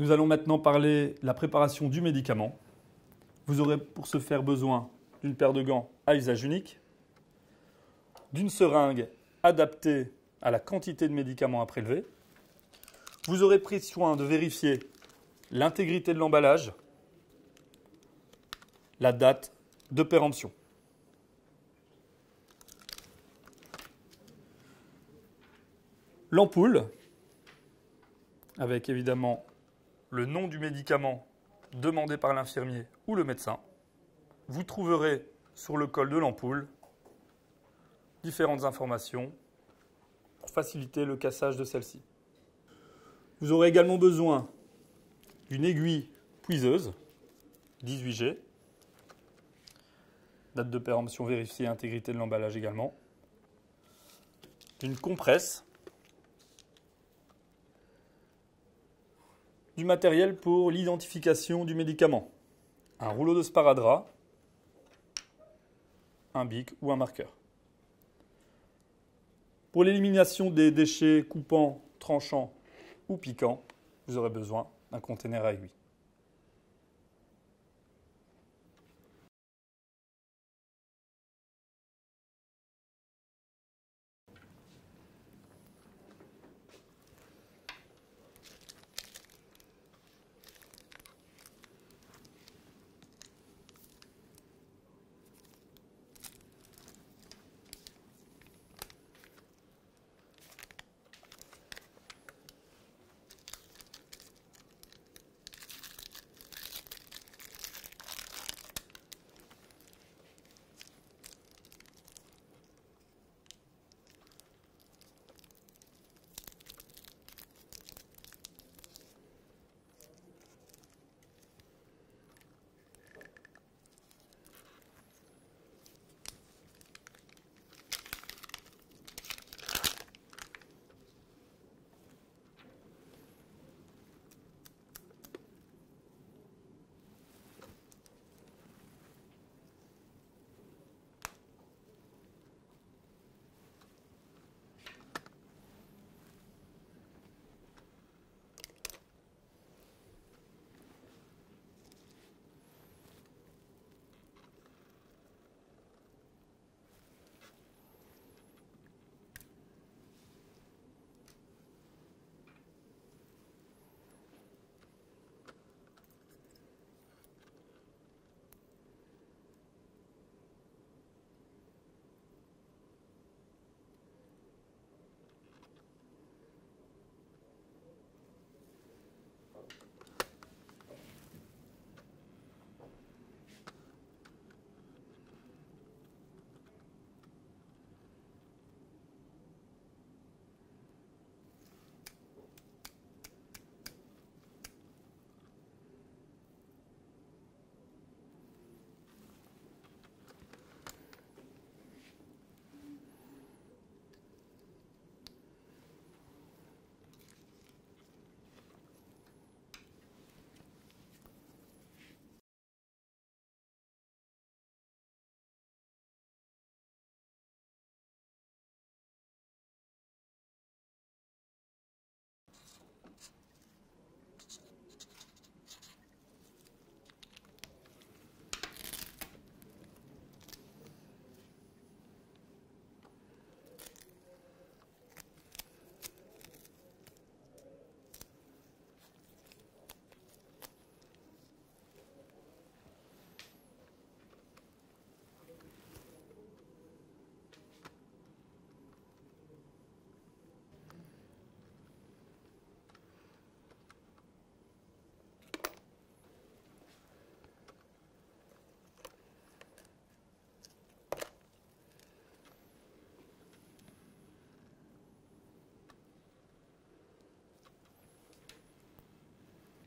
Nous allons maintenant parler de la préparation du médicament. Vous aurez pour ce faire besoin d'une paire de gants à usage unique, d'une seringue adaptée à la quantité de médicaments à prélever. Vous aurez pris soin de vérifier l'intégrité de l'emballage, la date de péremption. L'ampoule, avec évidemment le nom du médicament demandé par l'infirmier ou le médecin. Vous trouverez sur le col de l'ampoule différentes informations pour faciliter le cassage de celle-ci. Vous aurez également besoin d'une aiguille puiseuse, 18G, date de péremption vérifiée, intégrité de l'emballage également, d'une compresse, du matériel pour l'identification du médicament, un rouleau de sparadrap, un bic ou un marqueur. Pour l'élimination des déchets coupants, tranchants ou piquants, vous aurez besoin d'un conteneur à aiguille.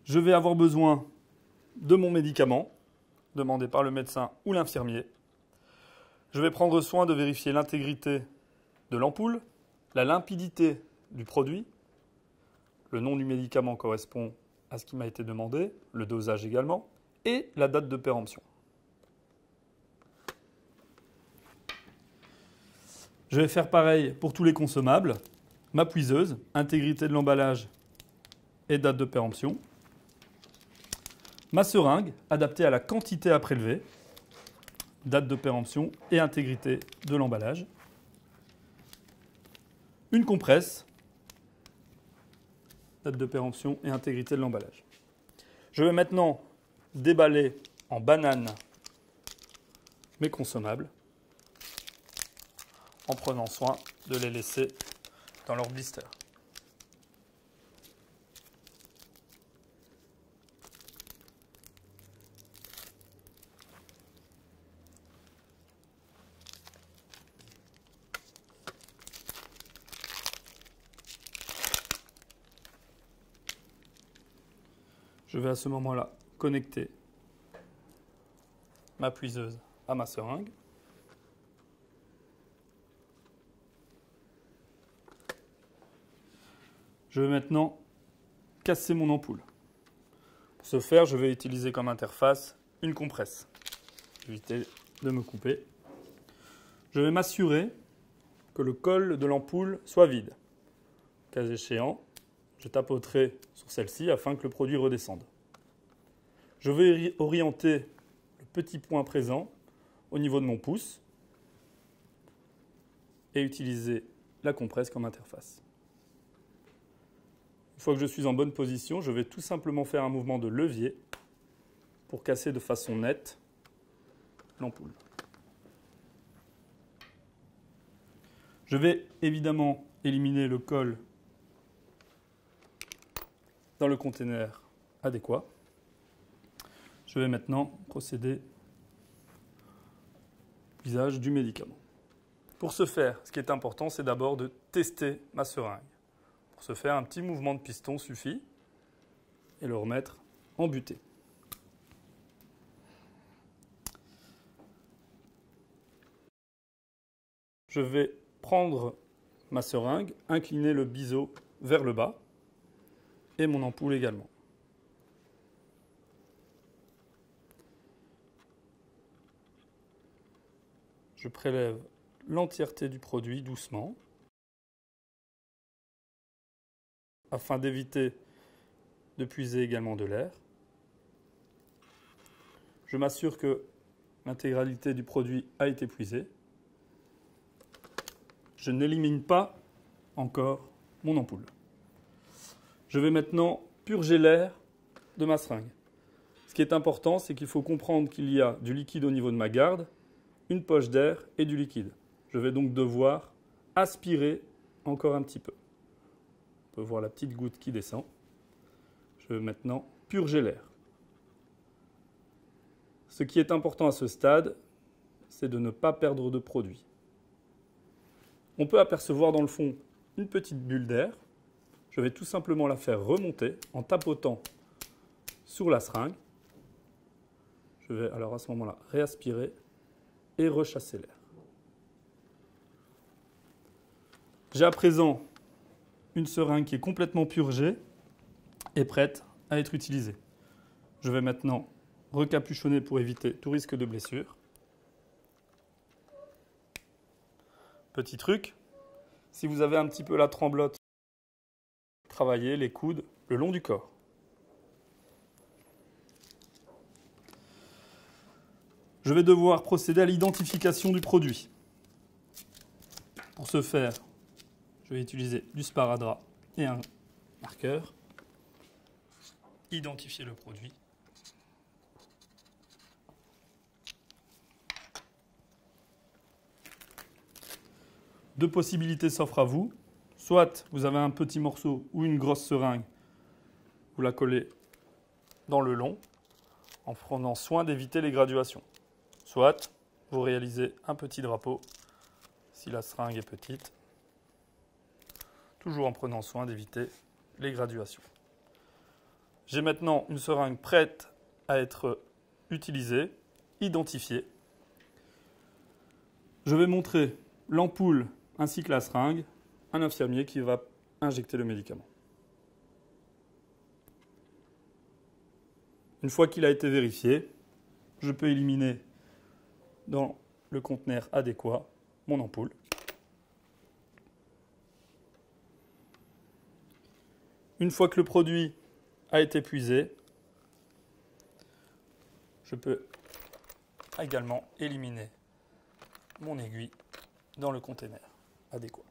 Je vais avoir besoin de mon médicament, demandé par le médecin ou l'infirmier. Je vais prendre soin de vérifier l'intégrité de l'ampoule, la limpidité du produit, le nom du médicament correspond à ce qui m'a été demandé, le dosage également, et la date de péremption. Je vais faire pareil pour tous les consommables. Ma puiseuse, intégrité de l'emballage et date de péremption. Ma seringue, adaptée à la quantité à prélever, date de péremption et intégrité de l'emballage. Une compresse, date de péremption et intégrité de l'emballage. Je vais maintenant déballer en banane mes consommables en prenant soin de les laisser dans leur blister. Je vais à ce moment-là connecter ma puiseuse à ma seringue. Je vais maintenant casser mon ampoule. Pour ce faire, je vais utiliser comme interface une compresse. Éviter de me couper. Je vais m'assurer que le col de l'ampoule soit vide. Cas échéant, je tapoterai sur celle-ci afin que le produit redescende. Je vais orienter le petit point présent au niveau de mon pouce et utiliser la compresse comme interface. Une fois que je suis en bonne position, je vais tout simplement faire un mouvement de levier pour casser de façon nette l'ampoule. Je vais évidemment éliminer le col dans le conteneur adéquat. Je vais maintenant procéder au usage du médicament. Pour ce faire, ce qui est important, c'est d'abord de tester ma seringue. Pour ce faire, un petit mouvement de piston suffit et le remettre en butée. Je vais prendre ma seringue, incliner le biseau vers le bas et mon ampoule également. Je prélève l'entièreté du produit doucement afin d'éviter de puiser également de l'air. Je m'assure que l'intégralité du produit a été puisée. Je n'élimine pas encore mon ampoule. Je vais maintenant purger l'air de ma seringue. Ce qui est important, c'est qu'il faut comprendre qu'il y a du liquide au niveau de ma garde, une poche d'air et du liquide. Je vais donc devoir aspirer encore un petit peu. On peut voir la petite goutte qui descend. Je vais maintenant purger l'air. Ce qui est important à ce stade, c'est de ne pas perdre de produit. On peut apercevoir dans le fond une petite bulle d'air. Je vais tout simplement la faire remonter en tapotant sur la seringue. Je vais alors à ce moment-là réaspirer et rechasser l'air. J'ai à présent une seringue qui est complètement purgée et prête à être utilisée. Je vais maintenant recapuchonner pour éviter tout risque de blessure. Petit truc, si vous avez un petit peu la tremblote, travaillez les coudes le long du corps. Je vais devoir procéder à l'identification du produit. Pour ce faire, je vais utiliser du sparadrap et un marqueur. Identifier le produit. Deux possibilités s'offrent à vous. Soit vous avez un petit morceau ou une grosse seringue, vous la collez dans le long en prenant soin d'éviter les graduations. Soit vous réalisez un petit drapeau si la seringue est petite, toujours en prenant soin d'éviter les graduations. J'ai maintenant une seringue prête à être utilisée, identifiée. Je vais montrer l'ampoule ainsi que la seringue à un infirmier qui va injecter le médicament. Une fois qu'il a été vérifié, je peux éliminer dans le conteneur adéquat mon ampoule. Une fois que le produit a été puisé, Je peux également éliminer mon aiguille dans le container adéquat.